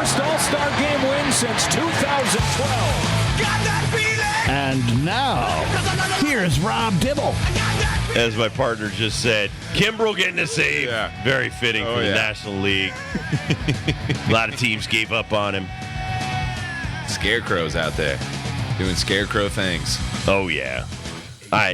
first All Star Game win since 2012. Got that feeling! And now, here's Rob Dibble. As my partner just said, Kimbrel getting a save. Yeah. Very fitting for the National League. A lot of teams gave up on him. Scarecrows out there doing scarecrow things. Oh, yeah.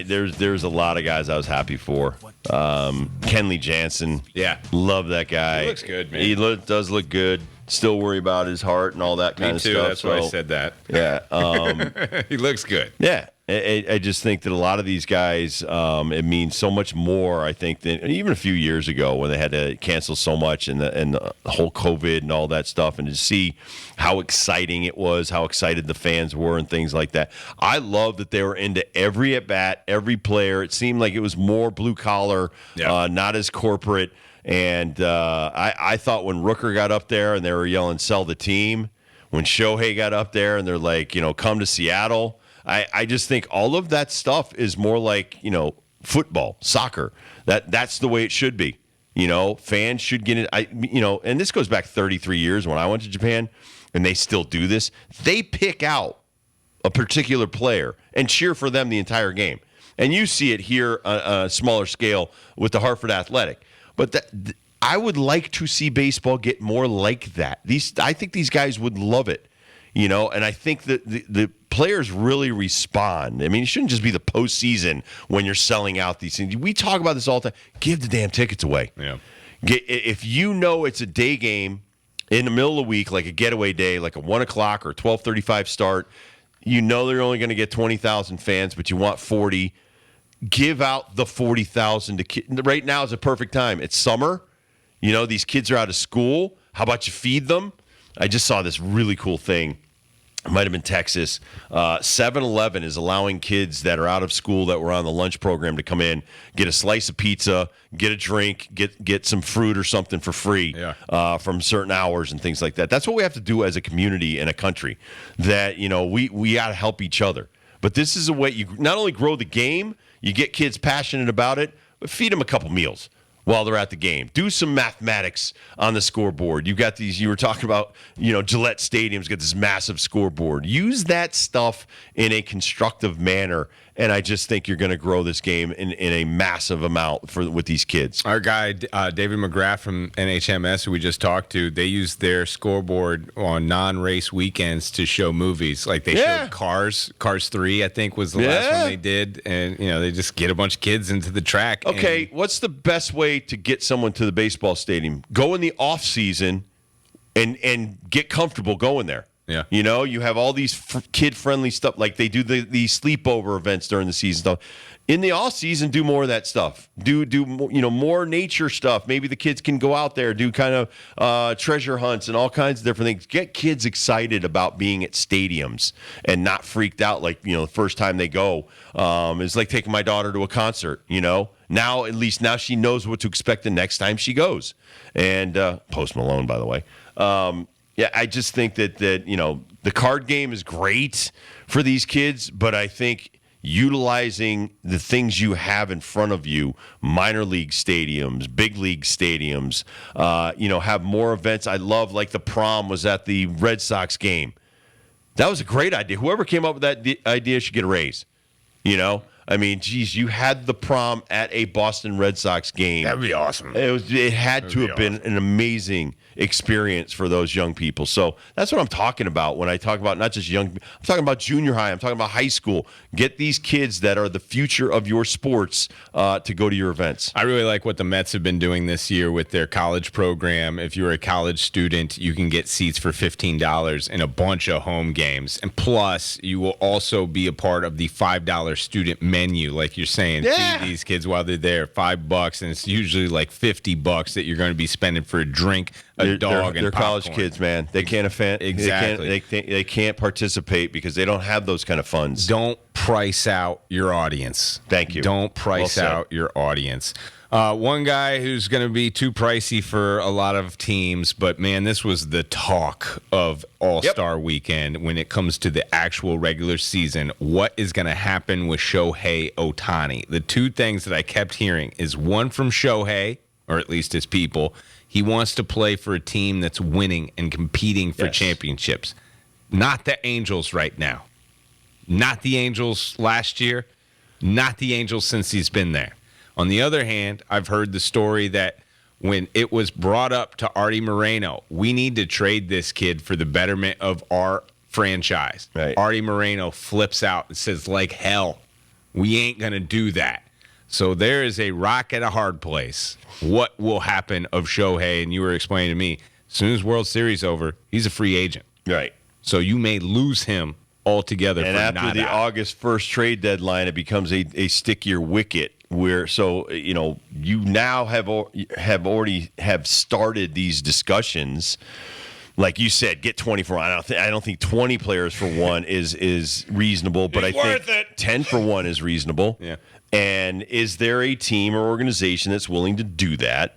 There's a lot of guys I was happy for. Kenley Jansen. Yeah. Love that guy. He looks good, man. He does look good. Still worry about his heart and all that kind of stuff. Me too. That's why I said that. Yeah. He looks good. Yeah. I just think that a lot of these guys, it means so much more, I think, than even a few years ago when they had to cancel so much and the whole COVID and all that stuff, and to see how exciting it was, how excited the fans were and things like that. I love that they were into every at-bat, every player. It seemed like it was more blue-collar, not as corporate. And I thought when Rooker got up there and they were yelling, "Sell the team," when Shohei got up there and they're like, "Come to Seattle," I just think all of that stuff is more like, football, soccer. That's the way it should be. Fans should get it. And this goes back 33 years when I went to Japan, and they still do this. They pick out a particular player and cheer for them the entire game. And you see it here on a smaller scale with the Hartford Athletic. But I would like to see baseball get more like that. I think these guys would love it, and I think that the players really respond. I mean, it shouldn't just be the postseason when you're selling out these things. We talk about this all the time. Give the damn tickets away. Yeah. If it's a day game in the middle of the week, like a getaway day, like a 1 o'clock or 12:35 start, they're only going to get 20,000 fans, but you want 40. Give out the 40,000 to kids. Right now is a perfect time. It's summer. These kids are out of school. How about you feed them? I just saw this really cool thing. It might have been Texas. 7-Eleven is allowing kids that are out of school that were on the lunch program to come in, get a slice of pizza, get a drink, get some fruit or something for free from certain hours and things like that. That's what we have to do as a community and a country. That we got to help each other. But this is a way you not only grow the game, you get kids passionate about it, but feed them a couple meals while they're at the game. Do some mathematics on the scoreboard. You got these, you were talking about, Gillette Stadium's got this massive scoreboard. Use that stuff in a constructive manner, and I just think you're going to grow this game in a massive amount with these kids. Our guy, David McGrath from NHMS, who we just talked to, they use their scoreboard on non-race weekends to show movies. Like they showed Cars 3, I think, was the last one they did. And, they just get a bunch of kids into the track. Okay, what's the best way to get someone to the baseball stadium? Go in the off season and get comfortable going there. Yeah. You have all these kid-friendly stuff, like they do the sleepover events during the season stuff. In the off season, do more of that stuff. Do more nature stuff. Maybe the kids can go out there, do kind of treasure hunts and all kinds of different things. Get kids excited about being at stadiums and not freaked out like, the first time they go. It's like taking my daughter to a concert, Now, at least now she knows what to expect the next time she goes. And Post Malone, by the way. Yeah, I just think that the card game is great for these kids, but I think utilizing the things you have in front of you, minor league stadiums, big league stadiums, have more events. I love, like the prom was at the Red Sox game. That was a great idea. Whoever came up with that idea should get a raise. I mean, geez, you had the prom at a Boston Red Sox game. That'd be awesome. It had to have been an amazing experience for those young people. So that's what I'm talking about when I talk about not just young. I'm talking about junior high. I'm talking about high school. Get these kids that are the future of your sports to go to your events. I really like what the Mets have been doing this year with their college program. If you're a college student, you can get seats for $15 in a bunch of home games. And plus, you will also be a part of the $5 student menu, like you're saying. Yeah. Feed these kids while they're there, $5, and it's usually like $50 that you're going to be spending for a drink, a dog, and they're popcorn. college kids, man. They can't offend. Exactly. They can't participate because they don't have those kind of funds. Don't price out your audience. Thank you. Don't price out your audience. One guy who's going to be too pricey for a lot of teams, but man, this was the talk of All-Star Weekend when it comes to the actual regular season. What is going to happen with Shohei Ohtani? The two things that I kept hearing is one from Shohei, or at least his people. He wants to play for a team that's winning and competing for championships. Not the Angels right now. Not the Angels last year. Not the Angels since he's been there. On the other hand, I've heard the story that when it was brought up to Artie Moreno, we need to trade this kid for the betterment of our franchise. Right. Artie Moreno flips out and says, like hell, we ain't going to do that. So there is a rock at a hard place. What will happen of Shohei? And you were explaining to me, as soon as World Series over, he's a free agent. Right. So you may lose him altogether. And after the August 1st trade deadline, it becomes a stickier wicket where, so, you now have already started these discussions. Like you said, get 24. I don't think 20 players for one is reasonable, but I think 10 for one is reasonable. Yeah. And is there a team or organization that's willing to do that?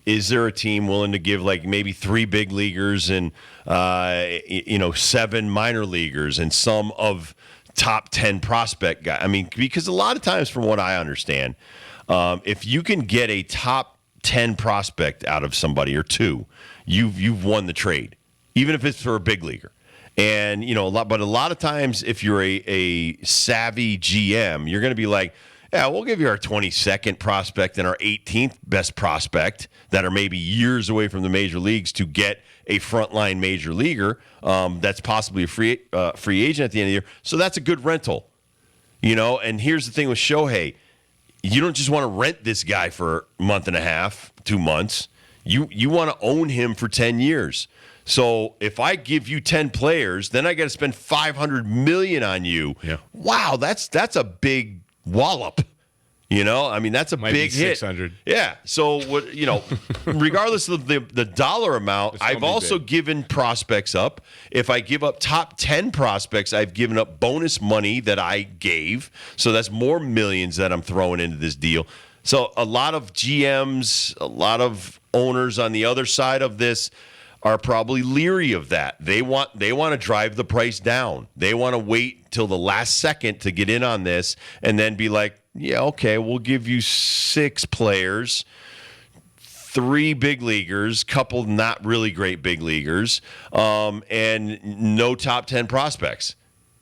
Is there a team willing to give like maybe 3 big leaguers and 7 minor leaguers and some of top 10 prospect guys? I mean, because a lot of times, from what I understand, if you can get a top 10 prospect out of somebody or 2, you've won the trade, even if it's for a big leaguer. And but a lot of times, if you're a savvy GM, you're going to be like, yeah, we'll give you our 22nd prospect and our 18th best prospect that are maybe years away from the major leagues to get a frontline major leaguer that's possibly a free agent at the end of the year. So that's a good rental, And here's the thing with Shohei. You don't just want to rent this guy for a month and a half, 2 months. You want to own him for 10 years. So if I give you 10 players, then I got to spend $500 million on you. Yeah. Wow, that's a big wallop. I mean, that's a big hit. 600. Yeah. So what? Regardless of the dollar amount, I've also given prospects up. If I give up top 10 prospects, I've given up bonus money that I gave. So that's more millions that I'm throwing into this deal. So a lot of GMs, a lot of owners on the other side of this are probably leery of that. They want to drive the price down. They want to wait till the last second to get in on this and then be like, yeah, okay, we'll give you 6 players, 3 big leaguers, couple not really great big leaguers, and no top 10 prospects.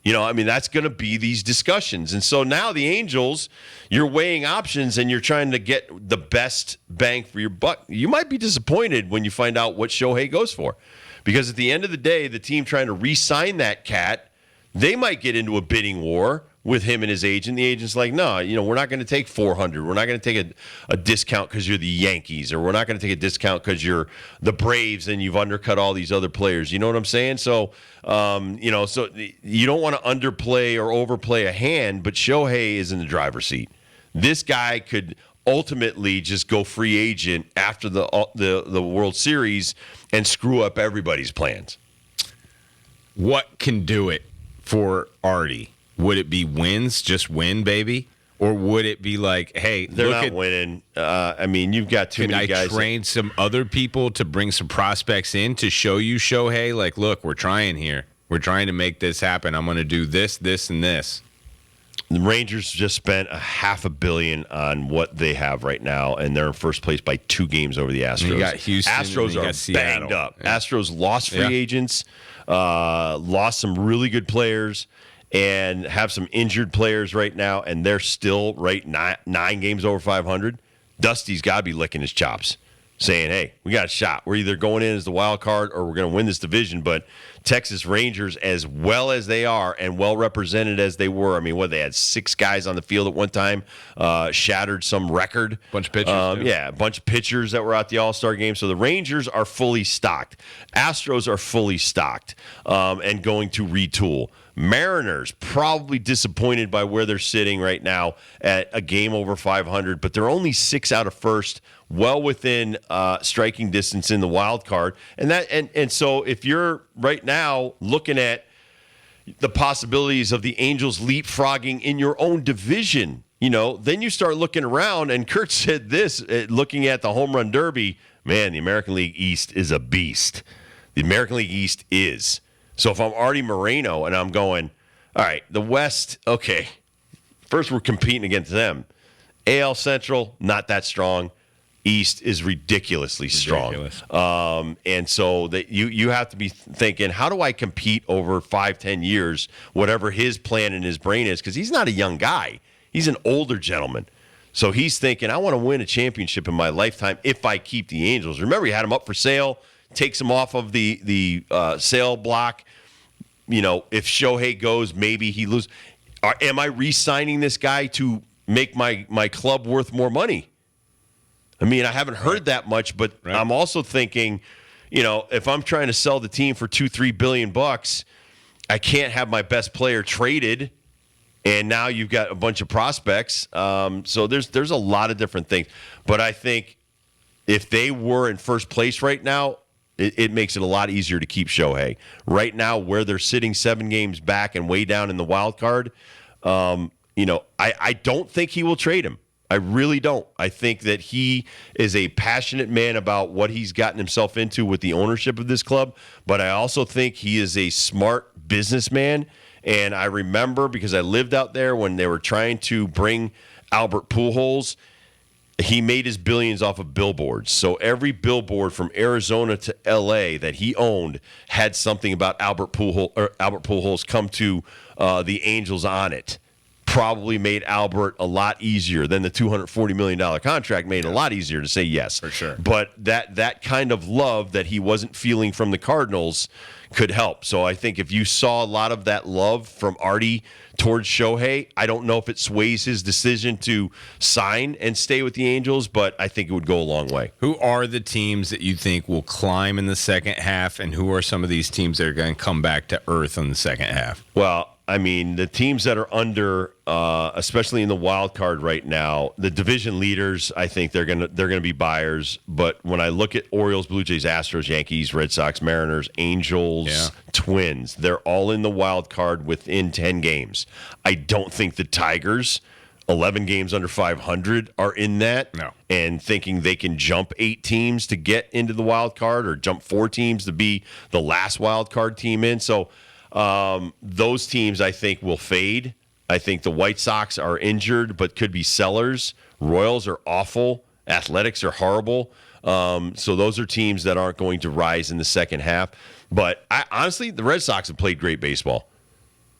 That's going to be these discussions. And so now the Angels, you're weighing options and you're trying to get the best bang for your buck. You might be disappointed when you find out what Shohei goes for. Because at the end of the day, the team trying to re-sign that cat, they might get into a bidding war with him and his agent. The agent's like, no, we're not going to take $400. We're not going to take a discount because you're the Yankees, or we're not going to take a discount because you're the Braves and you've undercut all these other players. You know what I'm saying? So, so you don't want to underplay or overplay a hand, but Shohei is in the driver's seat. This guy could ultimately just go free agent after the World Series and screw up everybody's plans. What can do it for Artie? Would it be wins, just win, baby? Or would it be like, hey, they're not winning. You've got too many guys. Can I train some other people to bring some prospects in to show you, Shohei? Like, look, we're trying here. We're trying to make this happen. I'm going to do this, this, and this. The Rangers just spent $500 million on what they have right now, and they're in first place by 2 games over the Astros. You got Houston. Astros are banged up. Yeah. Astros lost free agents, lost some really good players, and have some injured players right now, and they're still nine games over 500. Dusty's got to be licking his chops, saying, hey, we got a shot. We're either going in as the wild card or we're going to win this division. But Texas Rangers, as well as they are and well represented as they were, they had 6 guys on the field at one time, shattered some record. Bunch of pitchers. A bunch of pitchers that were at the All Star game. So the Rangers are fully stocked. Astros are fully stocked and going to retool. Mariners probably disappointed by where they're sitting right now at a game over 500, but they're only 6 out of first, well within striking distance in the wild card. And so if you're right now looking at the possibilities of the Angels leapfrogging in your own division, then you start looking around. And Kurt said this, looking at the home run derby, man, the American League East is a beast. The American League East is. So if I'm Artie Moreno and I'm going, all right, the West, okay, first we're competing against them. AL Central, not that strong. East is ridiculously strong. And so that you have to be thinking, how do I compete over 5-10 years, whatever his plan in his brain is? Because he's not a young guy. He's an older gentleman. So he's thinking, I want to win a championship in my lifetime if I keep the Angels. Remember, he had him up for sale, takes him off of the sale block. If Shohei goes, maybe he loses. Am I re-signing this guy to make my club worth more money? I mean, I haven't heard that much, but I'm also thinking, if I'm trying to sell the team for $2-3 billion, I can't have my best player traded, and now you've got a bunch of prospects. So there's a lot of different things. But I think if they were in first place right now, it makes it a lot easier to keep Shohei. Right now, where they're sitting 7 games back and way down in the wild card, I don't think he will trade him. I really don't. I think that he is a passionate man about what he's gotten himself into with the ownership of this club, but I also think he is a smart businessman. And I remember, because I lived out there when they were trying to bring Albert Pujols, he made his billions off of billboards. So every billboard from Arizona to L.A. that he owned had something about Albert Pujols come to the Angels on it. Probably made Albert a lot easier than the $240 million contract made a lot easier to say yes. For sure. But that kind of love that he wasn't feeling from the Cardinals could help. So I think if you saw a lot of that love from Artie towards Shohei, I don't know if it sways his decision to sign and stay with the Angels, but I think it would go a long way. Who are the teams that you think will climb in the second half, and who are some of these teams that are going to come back to earth in the second half? Well, I mean, the teams that are under, especially in the wild card right now, the division leaders, I think they're gonna be buyers. But when I look at Orioles, Blue Jays, Astros, Yankees, Red Sox, Mariners, Angels, Twins, they're all in the wild card within 10 games. I don't think the Tigers, 11 games under 500, are in that. No. And thinking they can jump 8 teams to get into the wild card, or jump 4 teams to be the last wild card team in. So those teams, I think, will fade. I think the White Sox are injured but could be sellers. Royals are awful. Athletics are horrible. So those are teams that aren't going to rise in the second half. But honestly, the Red Sox have played great baseball.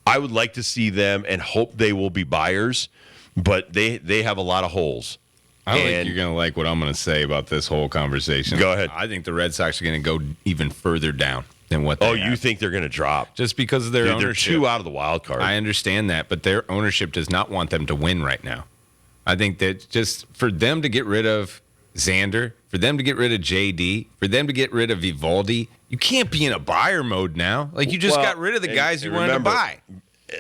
I would like to see them and hope they will be buyers, but they have a lot of holes. I think you're going to like what I'm going to say about this whole conversation. Go ahead. I think the Red Sox are going to go even further down than what they have. You think they're going to drop? Just because of their ownership. They're 2 out of the wild card. I understand that, but their ownership does not want them to win right now. I think that just for them to get rid of Xander, for them to get rid of JD, for them to get rid of Evaldi, you can't be in a buyer mode now. Like, you just got rid of the guys you wanted to buy.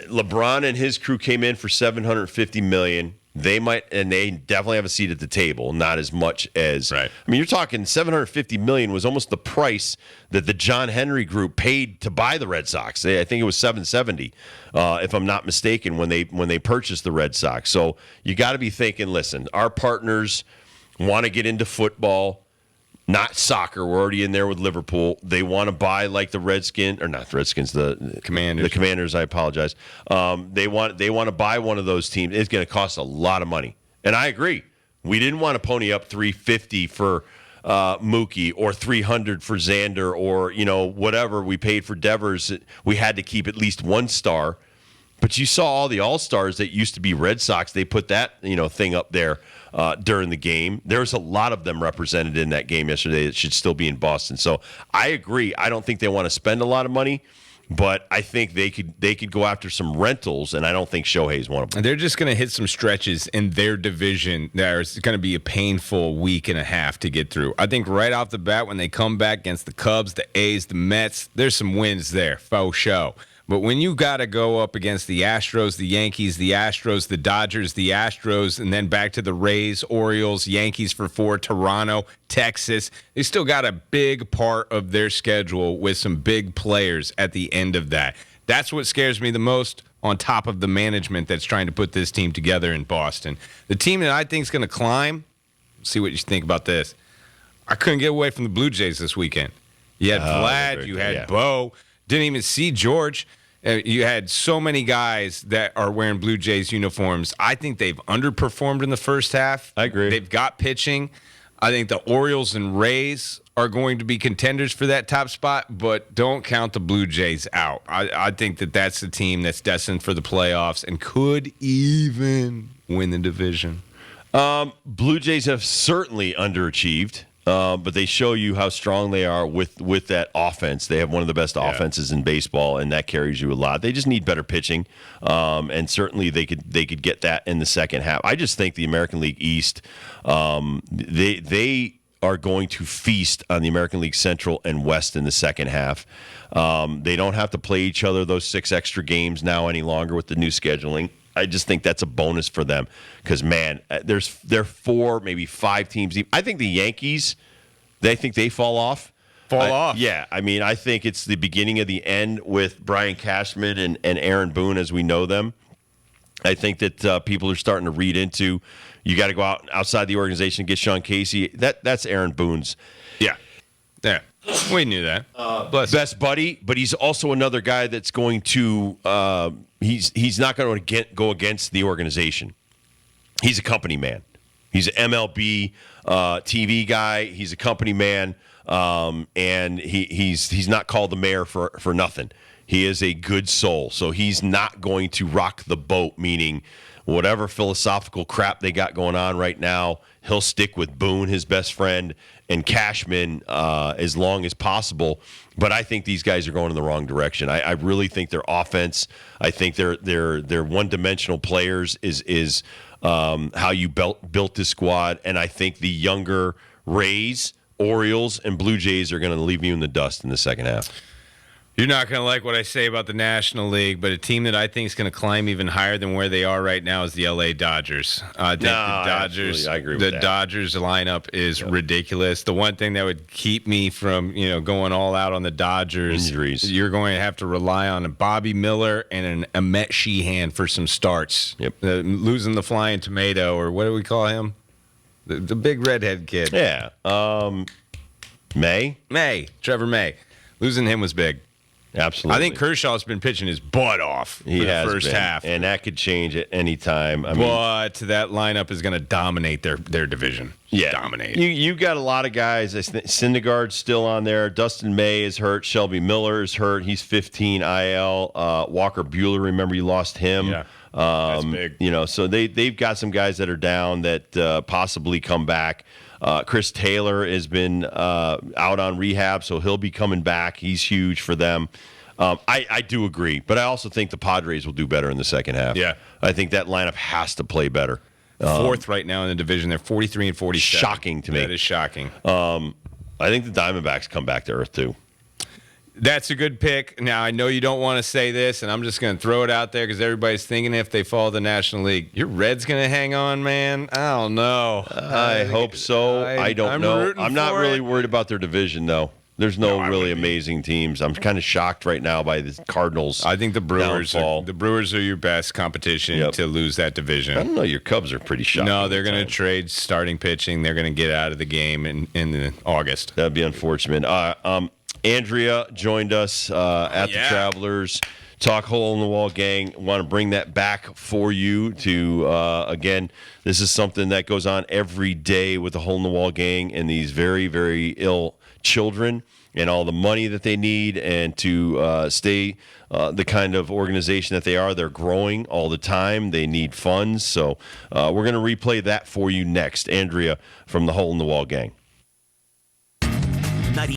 LeBron and his crew came in for $750 million. They definitely have a seat at the table, not as much as. Right. I mean, you're talking $750 million was almost the price that the John Henry Group paid to buy the Red Sox. I think it was $770, if I'm not mistaken, when they purchased the Red Sox. So you got to be thinking, listen, our partners want to get into football, not soccer. We're already in there with Liverpool. They want to buy like the Redskins, or not the Redskins, the Commanders. The Commanders, I apologize. They want to buy one of those teams. It's going to cost a lot of money. And I agree. We didn't want to pony up $350 for Mookie, or $300 for Xander, or whatever we paid for Devers. We had to keep at least 1 star. But you saw all the All-Stars that used to be Red Sox. They put that thing up there during the game. There's a lot of them represented in that game yesterday that should still be in Boston. So I agree. I don't think they want to spend a lot of money, but I think they could go after some rentals, and I don't think Shohei's one of them. They're just going to hit some stretches in their division. There's going to be a painful week and a half to get through. I think right off the bat, when they come back against the Cubs, the A's, the Mets, there's some wins there, faux show. But when you got to go up against the Astros, the Yankees, the Astros, the Dodgers, the Astros, and then back to the Rays, Orioles, Yankees for 4, Toronto, Texas, they still got a big part of their schedule with some big players at the end of that. That's what scares me the most, on top of the management that's trying to put this team together in Boston. The team that I think is going to climb, see what you think about this. I couldn't get away from the Blue Jays this weekend. You had Vlad, you had Bo, didn't even see George. You had so many guys that are wearing Blue Jays uniforms. I think they've underperformed in the first half. I agree. They've got pitching. I think the Orioles and Rays are going to be contenders for that top spot, but don't count the Blue Jays out. I think that's the team that's destined for the playoffs and could even win the division. Blue Jays have certainly underachieved, but they show you how strong they are with that offense. They have one of the best offenses in baseball, and that carries you a lot. They just need better pitching, and certainly they could get that in the second half. I just think the American League East, they are going to feast on the American League Central and West in the second half. They don't have to play each other those 6 extra games now any longer with the new scheduling. I just think that's a bonus for them because, man, there are 4, maybe 5 teams. I think the Yankees, they think they fall off. Yeah. I mean, I think it's the beginning of the end with Brian Cashman and Aaron Boone as we know them. I think that people are starting to read into you got to go outside the organization and get Sean Casey. That's Aaron Boone's. Yeah. We knew that. Best buddy, but he's also another guy that's going to he's not going to go against the organization. He's a company man. He's an MLB TV guy. He's a company man, and he's not called the mayor for nothing. He is a good soul, so he's not going to rock the boat, meaning whatever philosophical crap they got going on right now, he'll stick with Boone, his best friend, and Cashman as long as possible. But I think these guys are going in the wrong direction. I really think their offense, I think their one-dimensional players is how you built this squad. And I think the younger Rays, Orioles, and Blue Jays are going to leave you in the dust in the second half. You're not going to like what I say about the National League, but a team that I think is going to climb even higher than where they are right now is the LA Dodgers. I think the Dodgers, I agree with the that. Dodgers lineup is ridiculous. The one thing that would keep me from, going all out on the Dodgers, injuries. You're going to have to rely on a Bobby Miller and an Ahmet Sheehan for some starts. Yep. Losing the flying tomato, or what do we call him? The big redhead kid. Yeah. Trevor May. Losing him was big. Absolutely. I think Kershaw's been pitching his butt off for the first half. And that could change at any time. But that lineup is going to dominate their division. Yeah. Dominate. You got a lot of guys. Syndergaard's still on there. Dustin May is hurt. Shelby Miller is hurt. He's 15 IL. Walker Buehler, remember you lost him. Yeah. That's big. So they've got some guys that are down that possibly come back. Chris Taylor has been out on rehab, so he'll be coming back. He's huge for them. I do agree, but I also think the Padres will do better in the second half. Yeah. I think that lineup has to play better. Fourth right now in the division. They're 43 and 47. Shocking to me. That is shocking. I think the Diamondbacks come back to earth, too. That's a good pick. Now, I know you don't want to say this, and I'm just going to throw it out there because everybody's thinking if they follow the National League, your Reds going to hang on, man? I don't know. I hope so. I don't know. I'm not really worried about their division, though. There's no really amazing teams. I'm kind of shocked right now by the Cardinals. I think the Brewers are your best competition to lose that division. I don't know. Your Cubs are pretty shocking. No, they're going to trade starting pitching. They're going to get out of the game in August. That'd be unfortunate. Andrea joined us at the Travelers Talk Hole in the Wall gang. Want to bring that back for you to, again, this is something that goes on every day with the Hole in the Wall gang and these very, very ill children and all the money that they need and to stay the kind of organization that they are. They're growing all the time. They need funds. So we're going to replay that for you next. Andrea from the Hole in the Wall gang.